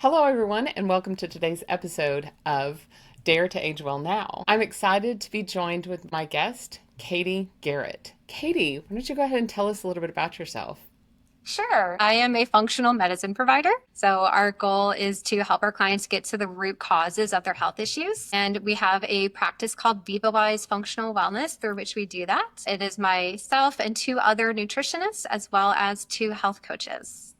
Hello, everyone, and welcome to today's episode of Dare to Age Well Now. I'm excited to be joined with my guest, Katie Garrett. Katie, why don't you go ahead and tell us a little bit about yourself? Sure. I am a functional medicine provider. So, our goal is to help our clients get to the root causes of their health issues. And we have a practice called VivaWise Functional Wellness through which we do that. It is myself and two other nutritionists, as well as two health coaches.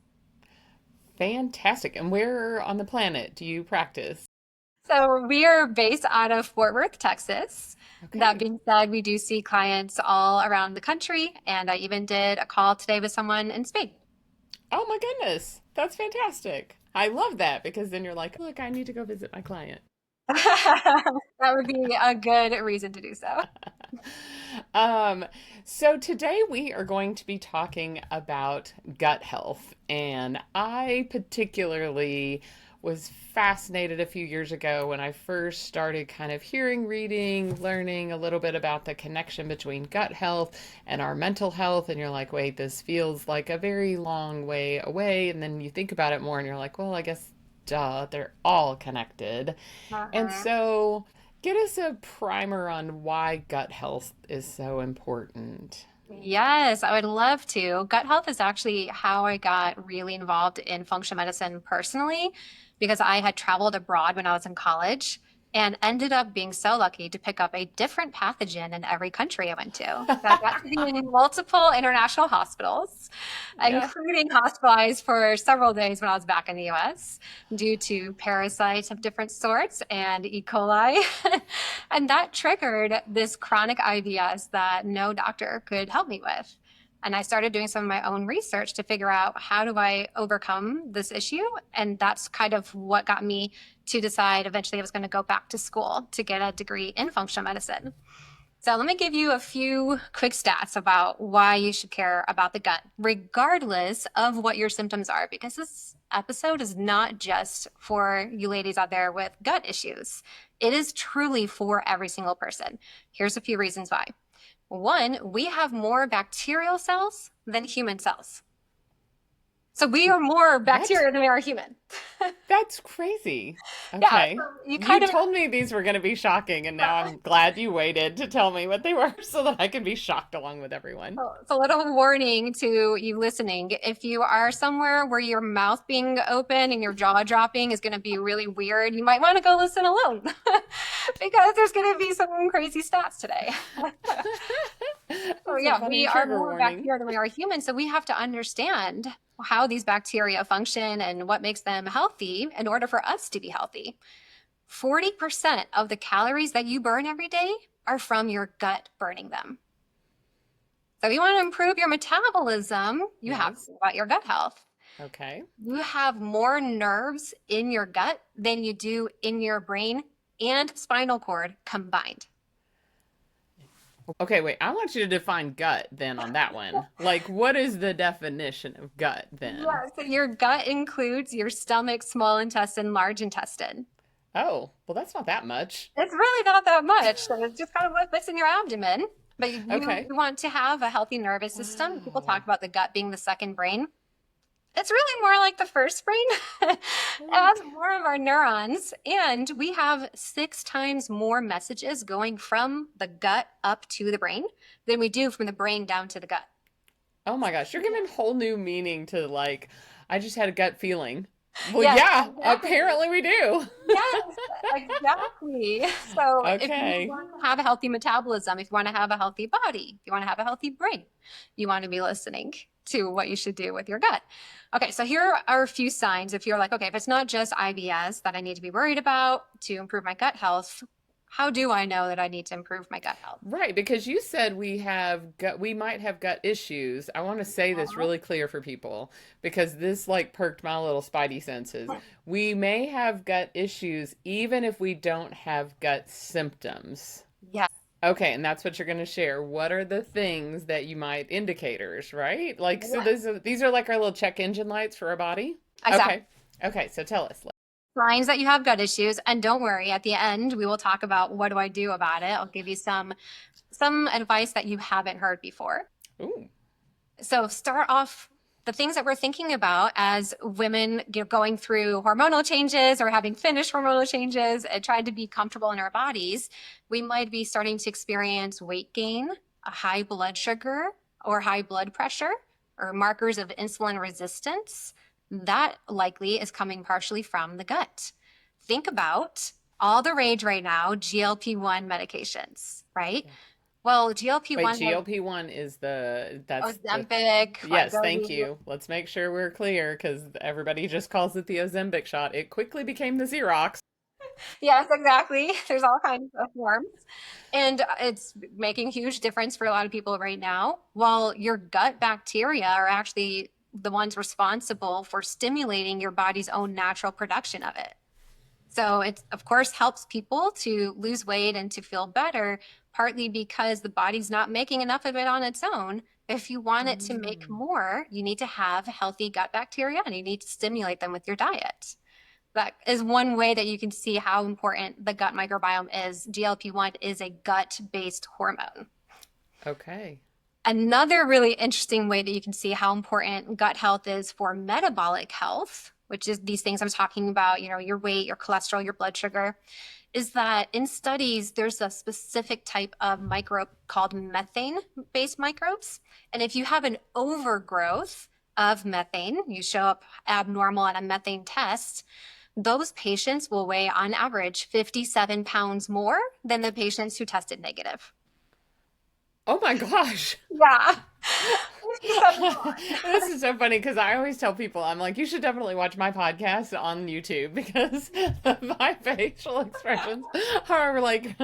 Fantastic. And where on the planet do you practice? So, we are based out of Fort Worth, Texas. That Okay. being said, we do see clients all around the country. And I even did a call today with someone in Spain. Oh my goodness. That's fantastic. I love that because then you're like, look, I need to go visit my client. That would be a good reason to do so. Um, so today we are going to be talking about gut health, and I particularly was fascinated a few years ago when I first started kind of hearing, reading, learning a little bit about the connection between gut health and our mental health. And you're like, wait, this feels like a very long way away. And then you think about it more and you're like, well, I guess, duh, they're all connected. And Uh-huh. so, get us a primer on why gut health is so important. Yes, I would love to. Gut health is actually how I got really involved in functional medicine personally, because I had traveled abroad when I was in college and ended up being so lucky to pick up a different pathogen in every country I went to. So I got to be in multiple international hospitals, Yeah. including hospitalized for several days when I was back in the US due to parasites of different sorts and E. coli. And that triggered this chronic IBS that no doctor could help me with. And I started doing some of my own research to figure out how do I overcome this issue. And that's kind of what got me to decide eventually I was going to go back to school to get a degree in functional medicine. So let me give you a few quick stats about why you should care about the gut, regardless of what your symptoms are, because this episode is not just for you ladies out there with gut issues. It is truly for every single person. Here's a few reasons why. One, we have more bacterial cells than human cells. So we are more What? bacteria than we are human. That's crazy. Yeah, so Okay. you You kind of told me these were going to be shocking, and now I'm glad you waited to tell me what they were so that I can be shocked along with everyone. oh, it's a little warning to you listening. If you are somewhere where your mouth being open and your jaw dropping is going to be really weird, you might want to go listen alone because there's going to be some crazy stats today. So That's a yeah, we funny are trigger more warning. bacteria than we are humans. So we have to understand how these bacteria function and what makes them healthy in order for us to be healthy. 40% of the calories that you burn every day are from your gut burning them. So if you want to improve your metabolism, you have to Yes. think about your gut health. Okay. You have more nerves in your gut than you do in your brain and spinal cord combined. Okay, wait. I want you to define gut then on that one. Like, what is the definition of gut then? Yeah, so your gut includes your stomach, small intestine, large intestine. Oh, well, that's not that much. It's really not that much. So it's just kind of what's in your abdomen. But Okay. you want to have a healthy nervous system. People talk Wow. about the gut being the second brain. It's really more like the first brain. It has more of our neurons, and we have 6 times more messages going from the gut up to the brain than we do from the brain down to the gut. Oh my gosh, you're giving whole new meaning to like, I just had a gut feeling. Well, Yes, yeah, exactly. apparently we do. Yes, exactly. So if you Okay. want to have a healthy metabolism, if you want to have a healthy body, if you want to have a healthy brain, you want to be listening to what you should do with your gut. Okay, so here are a few signs. If you're like, okay, if it's not just IBS that I need to be worried about to improve my gut health, how do I know that I need to improve my gut health? Right, because you said we might have gut issues. I want to say this really clear for people because this like perked my little spidey senses. We may have gut issues even if we don't have gut symptoms. Yeah, Okay, and that's what you're going to share. What are the things that you might indicators, right? Like, so yeah, these are like our little check engine lights for our body. exactly. Okay. Okay, so tell us. Signs that you have gut issues, and don't worry, at the end we will talk about what do I do about it. I'll give you some advice that you haven't heard before. Ooh. So start off the things that we're thinking about as women, going through hormonal changes or having finished hormonal changes and trying to be comfortable in our bodies, we might be starting to experience weight gain, a high blood sugar or high blood pressure, or markers of insulin resistance. That likely is coming partially from the gut. Think about all the rage right now, GLP-1 medications, right? Yeah. Well, Wait, GLP-1 has GLP-1 is that's the, Ozempic, yes, thank Wegovy. you. Let's make sure we're clear because everybody just calls it the Ozempic shot. It quickly became the Xerox. Yes, exactly. There's all kinds of forms. And it's making a huge difference for a lot of people right now. While your gut bacteria are actually the ones responsible for stimulating your body's own natural production of it. So it, of course, helps people to lose weight and to feel better, partly because the body's not making enough of it on its own. If you want it to make Mm. more, you need to have healthy gut bacteria and you need to stimulate them with your diet. That is one way that you can see how important the gut microbiome is. GLP-1 is a gut-based hormone. Okay. Another really interesting way that you can see how important gut health is for metabolic health, which is these things I'm talking about, your weight, your cholesterol, your blood sugar, is that in studies, there's a specific type of microbe called methane-based microbes. And if you have an overgrowth of methane, you show up abnormal on a methane test, those patients will weigh on average 57 pounds more than the patients who tested negative. Oh my gosh. Yeah. This is so funny because I always tell people, I'm like, you should definitely watch my podcast on YouTube because my facial expressions are like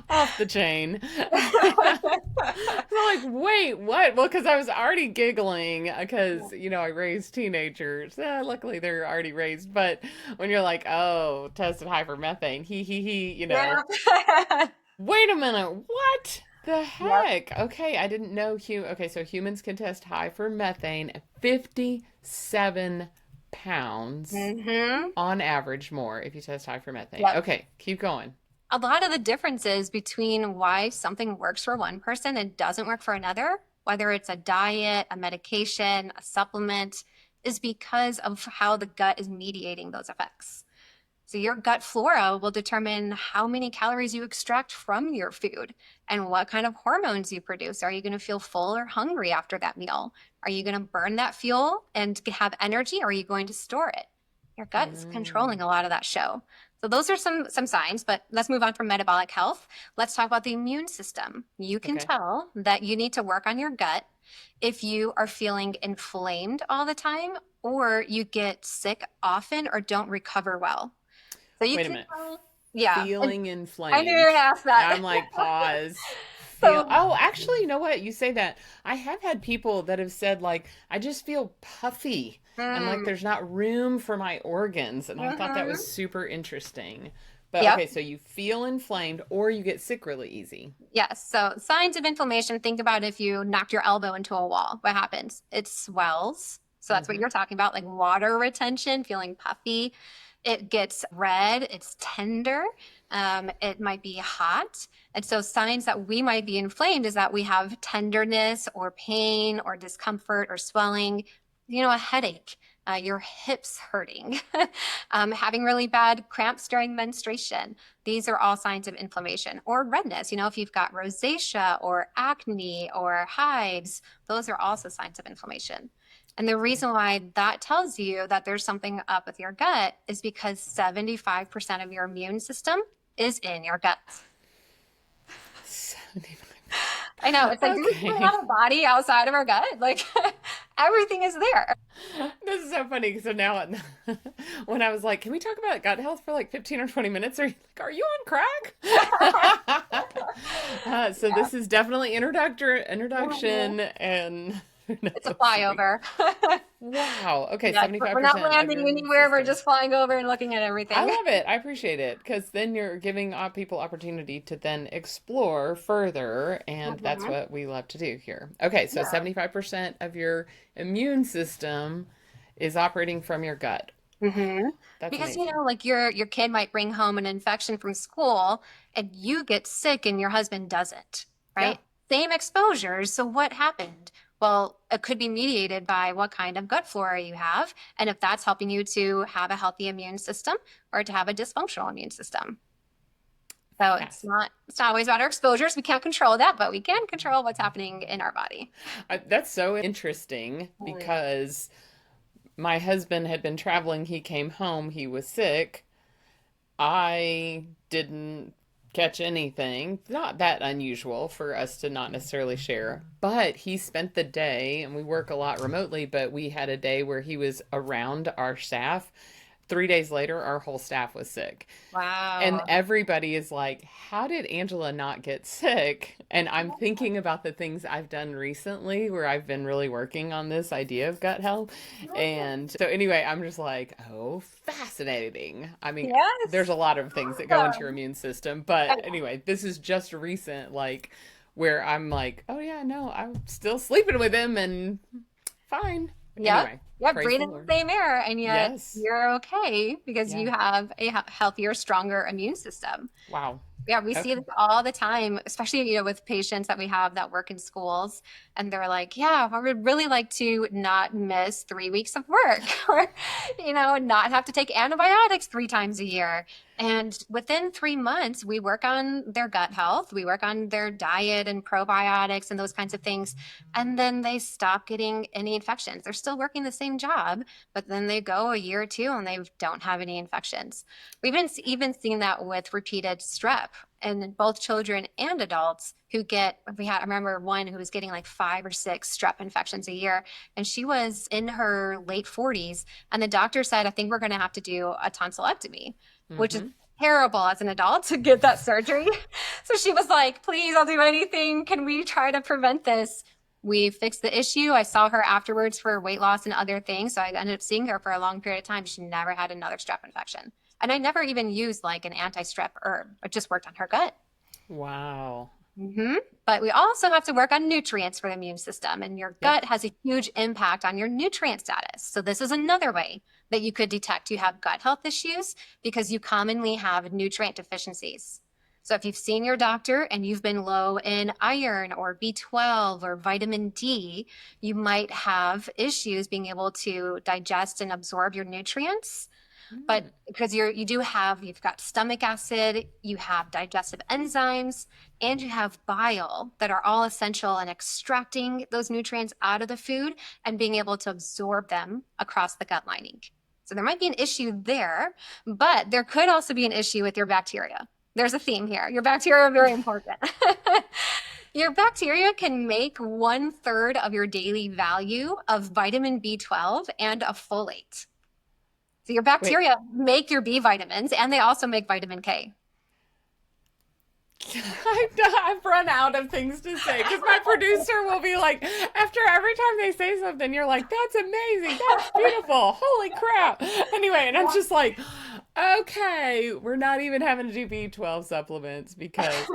off the chain. I'm like, wait, what? Well, because I was already giggling because, I raised teenagers. Luckily, they're already raised. But when you're like, oh, tested high for methane, Yeah. wait a minute, what? The Yep. heck? Okay, I didn't know okay, so humans can test high for methane at 57 pounds hmm on average more if you test high for methane. Yep. Okay, keep going. A lot of the differences between why something works for one person and doesn't work for another, whether it's a diet, a medication, a supplement, is because of how the gut is mediating those effects. So your gut flora will determine how many calories you extract from your food and what kind of hormones you produce. Are you going to feel full or hungry after that meal? Are you going to burn that fuel and have energy, or are you going to store it? Your gut is controlling Mm, a lot of that show. So those are some signs, but let's move on from metabolic health. Let's talk about the immune system. You can okay. tell that you need to work on your gut if you are feeling inflamed all the time, or you get sick often or don't recover well. So you Wait a can minute. tell, yeah. And Feeling I knew you were inflamed. gonna ask that. I'm like, pause. So, Oh, actually, you know what? You say that. I have had people that have said, like, I just feel puffy and like mm, there's not room for my organs. And I thought that was hmm super interesting. But Yep. okay, so you feel inflamed or you get sick really easy. Yes. So signs of inflammation, think about if you knocked your elbow into a wall, what happens? It swells. So that's what Hmm. you're talking about, like water retention, feeling puffy. It gets red, it's tender, it might be hot. And so signs that we might be inflamed is that we have tenderness or pain or discomfort or swelling, a headache, your hips hurting, having really bad cramps during menstruation. These are all signs of inflammation or redness. If you've got rosacea or acne or hives, those are also signs of inflammation. And the Okay. reason why that tells you that there's something up with your gut is because 75% of your immune system is in your gut. 75. I know. It's like, do we really Okay. have a body outside of our gut? Like, everything is there. This is so funny. So now, when I was like, can we talk about gut health for like 15 or 20 minutes? Are you on crack? So this is definitely introduction and who It's a knows? flyover. Wow. Okay, Yeah, we're not 75% of landing your immune anywhere. We're system. just flying over and looking at I everything. love it. I appreciate it because then you're giving people opportunity to then explore further, and that's Mhm. what we love to do here. Okay, so Yeah. 75% of your immune system is operating from your gut. hmm That's Because amazing. like your kid might bring home an infection from school and you get sick and your husband doesn't, Yeah. right? Same exposures. So what happened? Well, it could be mediated by what kind of gut flora you have, and if that's helping you to have a healthy immune system or to have a dysfunctional immune system. So Fast. it's not always about our exposures. We can't control that, but we can control what's happening in our body. That's so interesting because my husband had been traveling. He came home. He was sick. I didn't catch anything. Not that unusual for us to not necessarily share. But he spent the day, and we work a lot remotely, but we had a day where he was around our staff. 3 days later, our whole staff was sick. And Wow. everybody is like, how did Angela not get sick? And I'm thinking about the things I've done recently where I've been really working on this idea of gut health. And so, anyway, I'm just like, oh, fascinating. I mean, there's Yes. a lot of things that go into your immune system. But anyway, this is just recent, like, where I'm like, oh, yeah, no, I'm still sleeping with him and fine. Yep. Anyway, Yep. praise the Breathing the Lord. same air, and yet Yes. you're okay because Yeah. you have a healthier, stronger immune system. Wow. Yeah, we see Okay. this all the time, especially, with patients that we have that work in schools, and they're like, yeah, I would really like to not miss 3 weeks of work or, not have to take antibiotics 3 times a year. And within 3 months, we work on their gut health, we work on their diet and probiotics and those kinds of things. And then they stop getting any infections. They're still working the same job, but then they go a year or two and they don't have any infections. We've even seen that with repeated strep in both children and adults who I remember one who was getting like 5 or 6 strep infections a year, and she was in her late 40s. And the doctor said, I think we're going to have to do a tonsillectomy, which is Mm-hmm. terrible as an adult to get that surgery. So she was like, please, I'll do anything. Can we try to prevent this? We fixed the issue. I saw her afterwards for weight loss and other things. So I ended up seeing her for a long period of time. She never had another strep infection. And I never even used like an anti-strep herb. It just worked on her gut. Wow. hmm But we also have to work on nutrients for the immune system, and your Yep. gut has a huge impact on your nutrient status. So this is another way that you could detect you have gut health issues because you commonly have nutrient deficiencies. So if you've seen your doctor and you've been low in iron or B12 or vitamin D, you might have issues being able to digest and absorb your nutrients. But Mm. because you've got stomach acid, you have digestive enzymes, and you have bile that are all essential in extracting those nutrients out of the food and being able to absorb them across the gut lining. So there might be an issue there, but there could also be an issue with your bacteria. There's a theme here. Your bacteria are very important. Your bacteria can make 1/3 of your daily value of vitamin B12 and a folate. So your Wait, bacteria make your B vitamins, and they also make vitamin K. I've run out of things to say because my producer will be like, after every time they say something, you're like, that's amazing, that's beautiful, holy crap. Anyway, and I'm just like, okay, we're not even having to do B12 supplements because,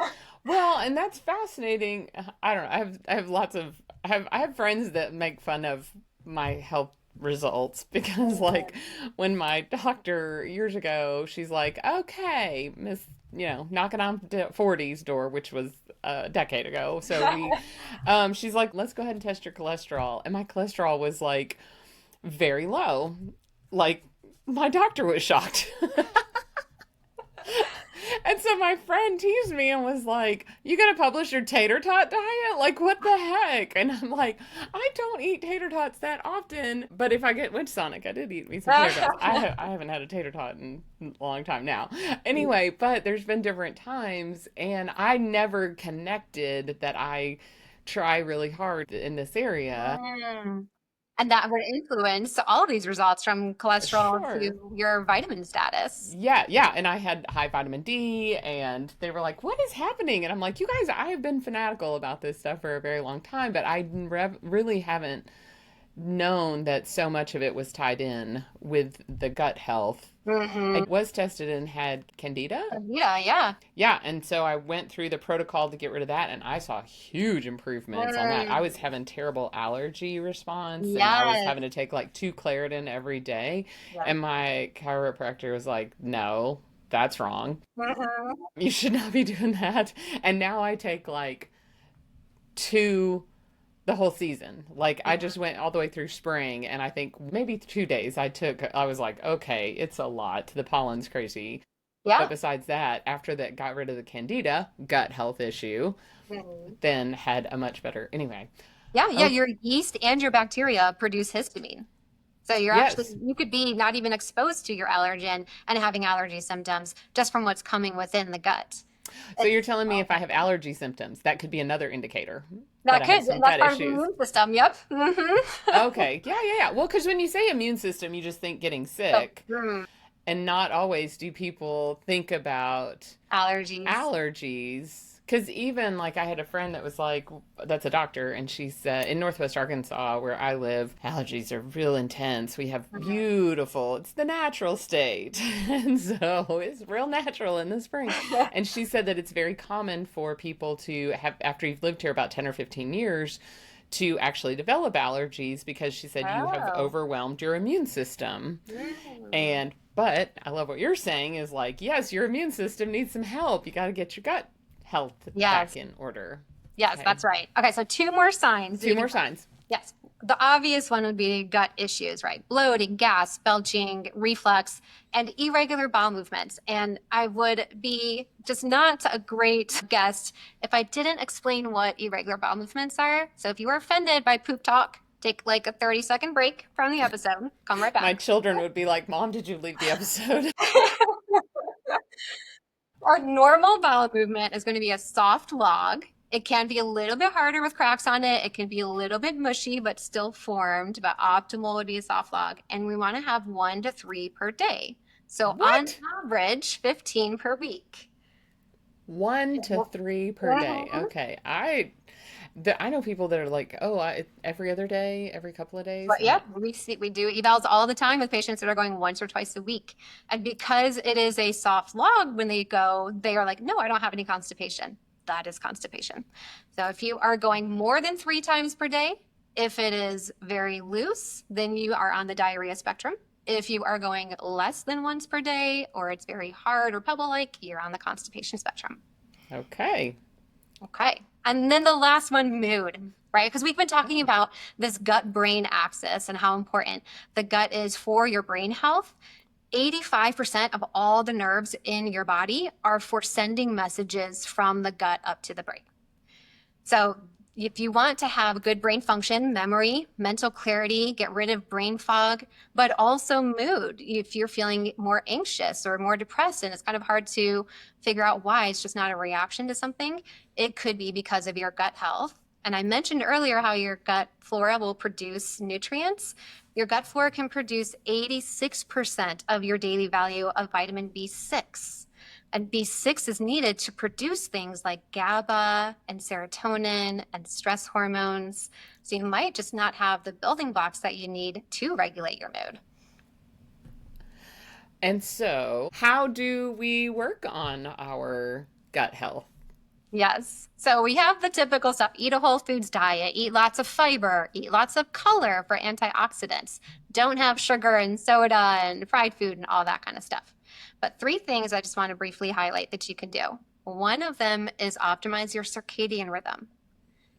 well, and that's fascinating. I don't know. I have lots of I have friends that make fun of my health results because like when my doctor years ago, she's like, okay, Miss, knocking on 40's door, which was a decade ago. So she's like, let's go ahead and test your cholesterol. And my cholesterol was like very low. Like my doctor was shocked. And so my friend teased me and was like, you gonna publish your tater tot diet? Like, what the heck? And I'm like, I don't eat tater tots that often, but if I get Witch Sonic, I did eat me some tater tots. I haven't had a tater tot in a long time now. Anyway, but there's been different times, and I never connected that I try really hard in this area. Mm. And that would influence all of these results from cholesterol Sure. to your vitamin status. Yeah, yeah. And I had high vitamin D, and they were like, what is happening? And I'm like, you guys, I have been fanatical about this stuff for a very long time, but I really haven't known that so much of it was tied in with the gut health. I hmm was tested and had candida. Yeah, yeah. Yeah, and so I went through the protocol to get rid of that, and I saw huge improvements on that. I was Mm. having terrible allergy response, and I was Yes. having to take like 2 Claritin every day. Yeah. And my chiropractor was like, no, that's wrong. Mhm. You should not be doing that. And now I take like two the whole season. Like I just went all the way through spring, and I think maybe 2 days I was like, okay, it's a lot. The pollen's crazy. But Yeah. besides that, after that got rid of the candida, gut health issue, Mhm. then had a much better. Anyway. Yeah, yeah, Oh, your yeast and your bacteria produce histamine. So you're actually, yes. you could be not even exposed to your allergen and having allergy symptoms just from what's coming within the gut. So It's you're telling me if I have allergy symptoms, that could be another indicator that that I have could, some that's gut part of the issues. immune system. Yep. Okay. Yeah, yeah, yeah. Well, because when you say immune system, you just think getting So, sick, and not always do people think about allergies. allergies. Because even like I had a friend that was like, that's a doctor, and she said in Northwest Arkansas, where I live, allergies are real intense. We have beautiful, it's the natural state. And so it's real natural in the spring. And she said that it's very common for people to have, after you've lived here about 10 or 15 years, to actually develop allergies because she said you have Oh. overwhelmed your immune system. Mm. And but I love what you're saying is like, yes, your immune system needs some help. You got to get your gut health back Yes. in order. Yes, Okay. that's right. Okay, so two more signs that Two you can more look. signs. Yes. The obvious one would be gut issues, right? Bloating, gas, belching, reflux, and irregular bowel movements. And I would be just not a great guest if I didn't explain what irregular bowel movements are. So if you were offended by poop talk, take like a 30-second break from the episode, come right My back. children would be like, Mom, did you leave the episode? Our normal bowel movement is going to be a soft log. It can be a little bit harder with cracks on it. It can be a little bit mushy, but still formed. But optimal would be a soft log. And we want to have 1 to 3 per day. So on What? average, 15 per week. 1 to 3 per day. Mhm. Okay. I know people that are like, oh, every other day, every couple of days. But yeah, we do evals all the time with patients that are going once or twice a week. And because it is a soft log, when they go, they are like, no, I don't have any constipation. That is constipation. So if you are going more than 3 times per day, if it is very loose, then you are on the diarrhea spectrum. If you are going less than once per day, or it's very hard or pebble-like, you're on the constipation spectrum. Okay. Okay. And then the last one, mood, right? Because we've been talking about this gut brain axis and how important the gut is for your brain health. 85% of all the nerves in your body are for sending messages from the gut up to the brain. So if you want to have good brain function, memory, mental clarity, get rid of brain fog, but also mood, if you're feeling more anxious or more depressed and it's kind of hard to figure out why, it's just not a reaction to something, it could be because of your gut health. And I mentioned earlier how your gut flora will produce nutrients. Your gut flora can produce 86% of your daily value of vitamin B6. And B6 is needed to produce things like GABA and serotonin and stress hormones. So you might just not have the building blocks that you need to regulate your mood. And so, how do we work on our gut health? Yes. So we have the typical stuff: eat a whole foods diet, eat lots of fiber, eat lots of color for antioxidants, don't have sugar and soda and fried food and all that kind of stuff. But 3 things I just want to briefly highlight that you can do. One of them is optimize your circadian rhythm.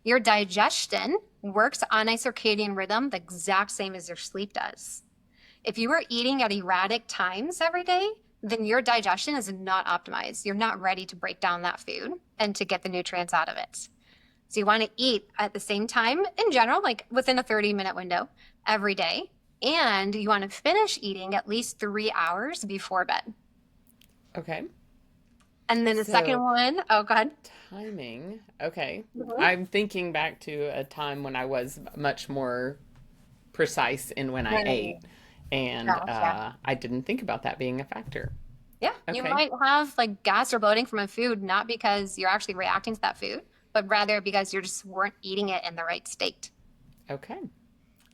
Your digestion works on a circadian rhythm the exact same as your sleep does. If you are eating at erratic times every day, then your digestion is not optimized. You're not ready to break down that food and to get the nutrients out of it. So you want to eat at the same time in general, like within a 30-minute window every day. And you want to finish eating at least 3 hours before bed. Okay. And then the second So, one, oh, go ahead. timing. Okay. Mhm. I'm thinking back to a time when I was much more precise in when I Mm, ate, and gotcha. I didn't think about that being a factor. Yeah, you Okay. might have like gas or bloating from a food, not because you're actually reacting to that food, but rather because you just weren't eating it in the right state. Okay.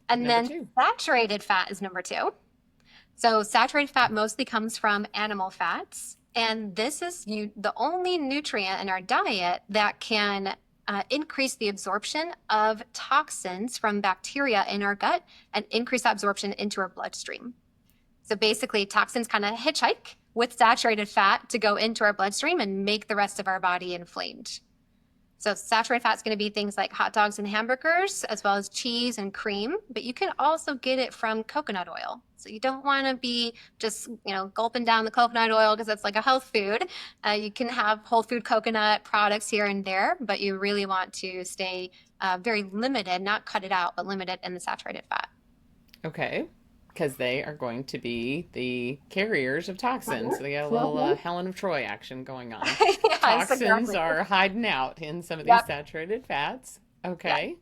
And Number then two. saturated fat is number 2. So saturated fat mostly comes from animal fats, and this is the only nutrient in our diet that can increase the absorption of toxins from bacteria in our gut and increase absorption into our bloodstream. So basically, toxins kind of hitchhike with saturated fat to go into our bloodstream and make the rest of our body inflamed. So saturated fat is going to be things like hot dogs and hamburgers, as well as cheese and cream, but you can also get it from coconut oil. So you don't want to be just, gulping down the coconut oil because it's like a health food. You can have whole food coconut products here and there, but you really want to stay very limited, not cut it out, but limited in the saturated fat. Okay. Because they are going to be the carriers of toxins. So they got a little Mhm. Helen of Troy action going on. Yes, Toxins exactly. are hiding out in some of these Yep. saturated fats. Yeah. Okay.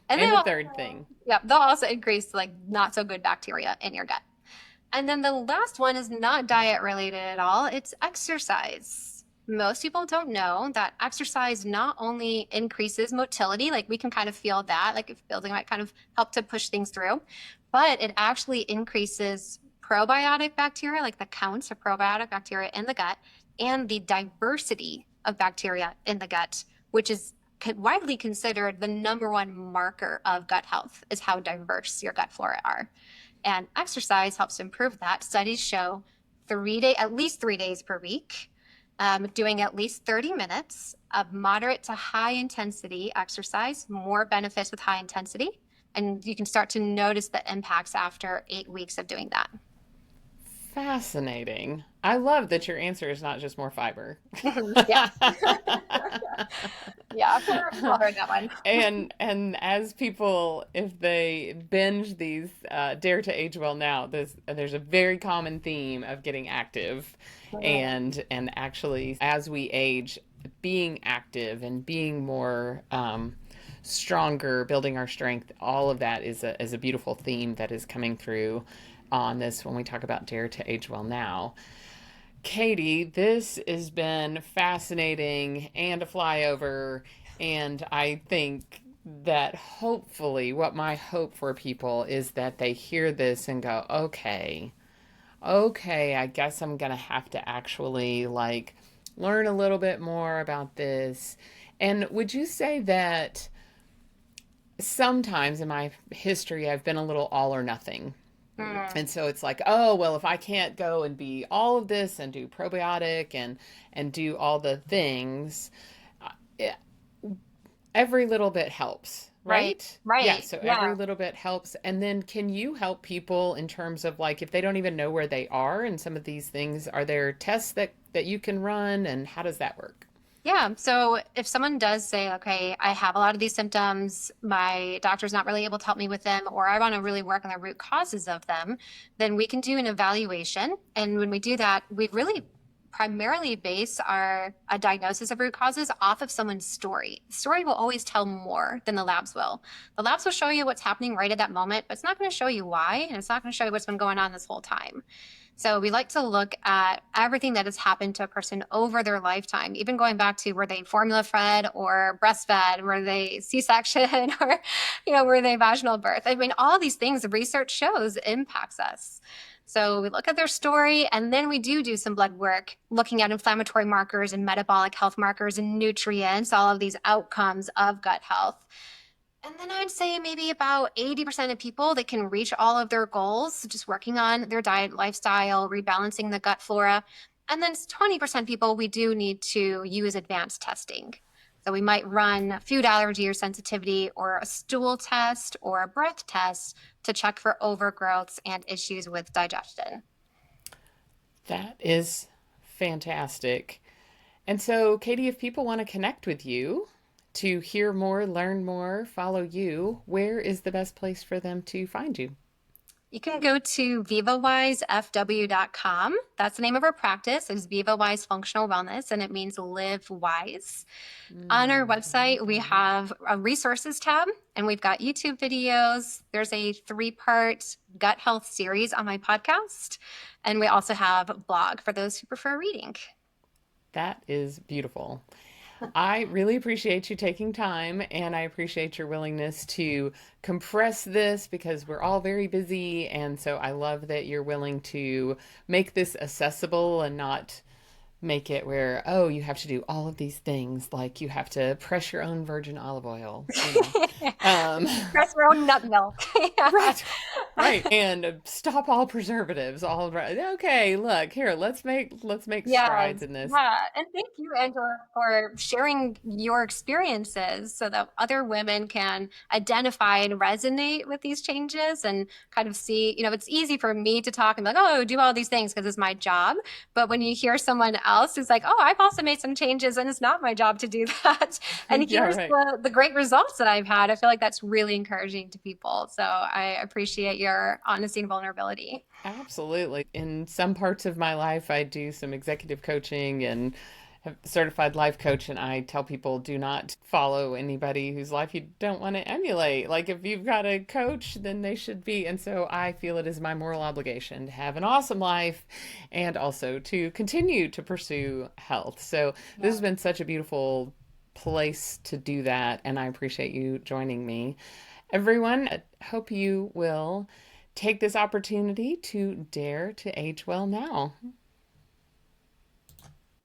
And And they the all, third thing. yep, they'll also increase like not so good bacteria in your gut. And then the last one is not diet related at all. It's exercise. Most people don't know that exercise not only increases motility, like we can kind of feel that, like if building might kind of help to push things through, but it actually increases probiotic bacteria, like the counts of probiotic bacteria in the gut, and the diversity of bacteria in the gut, which is widely considered the number one marker of gut health, is how diverse your gut flora are. And exercise helps improve that. Studies show at least 3 days per week, doing at least 30 minutes of moderate to high intensity exercise, more benefits with high intensity. And you can start to notice the impacts after 8 weeks of doing that. Fascinating. I love that your answer is not just more fiber. Yeah. Yeah, I've heard that one. And as people, if they binge these Dare to Age Well Now, there's a very common theme of getting active, and actually as we age, being active and being more stronger, building our strength, all of that is a beautiful theme that is coming through on this when we talk about Dare to Age Well Now. Katie, this has been fascinating and a flyover. And I think that hopefully, what my hope for people is that they hear this and go, okay, I guess I'm going to have to actually like learn a little bit more about this. And would you say that sometimes in my history, I've been a little all or nothing? Mm, And so it's like, oh, well, if I can't go and be all of this and do probiotic and do all the things, it, every little bit helps, right, right? Yeah, right. so every Yeah. little bit helps. And then can you help people in terms of like if they don't even know where they are and some of these things, are there tests that you can run and how does that work? Yeah. So if someone does say, okay, I have a lot of these symptoms, my doctor's not really able to help me with them, or I want to really work on the root causes of them, then we can do an evaluation. And when we do that, we really primarily base our a diagnosis of root causes off of someone's story. The story will always tell more than the labs will. The labs will show you what's happening right at that moment, but it's not going to show you why, and it's not going to show you what's been going on this whole time. So we like to look at everything that has happened to a person over their lifetime, even going back to were they formula fed or breastfed, were they C-section or, were they vaginal birth? I mean, all these things the research shows impacts us. So we look at their story and then we do some blood work looking at inflammatory markers and metabolic health markers and nutrients, all of these outcomes of gut health. And then I'd say maybe about 80% of people that can reach all of their goals, just working on their diet, lifestyle, rebalancing the gut flora. And then 20% people we do need to use advanced testing. So we might run food allergy or sensitivity or a stool test or a breath test to check for overgrowths and issues with digestion. That is fantastic. And so, Katie, if people want to connect with you to hear more, learn more, follow you, where is the best place for them to find you? You can go to vivawisefw.com. That's the name of our practice. It's Viva Wise Functional Wellness, and it means live wise. On our I love website, we that. have a resources tab, and we've got YouTube videos. There's a 3-part gut health series on my podcast, and we also have a blog for those who prefer reading. That is beautiful. I really appreciate you taking time and I appreciate your willingness to compress this because we're all very busy. And so I love that you're willing to make this accessible and not make it where, oh, you have to do all of these things, like you have to press your own virgin olive oil. Press your own nut milk. Yeah. Right. Right. And stop all preservatives. All right. Okay, look, here, let's make strides Yes, in this. yeah. And thank you, Angela, for sharing your experiences so that other women can identify and resonate with these changes and kind of see, it's easy for me to talk and be like, oh, do all these things because it's my job. But when you hear someone else who's like, oh, I've also made some changes and it's not my job to do that, and Yeah, here's right. the great results that I've had, I feel like that's really encouraging to people. So I appreciate your honesty and vulnerability. Absolutely. In some parts of my life, I do some executive coaching and have certified life coach, and I tell people do not follow anybody whose life you don't want to emulate. Like if you've got a coach, then they should be. And so I feel it is my moral obligation to have an awesome life and also to continue to pursue health. So this has Yeah. been such a beautiful place to do that, and I appreciate you joining me. Everyone, I hope you will take this opportunity to dare to age well now.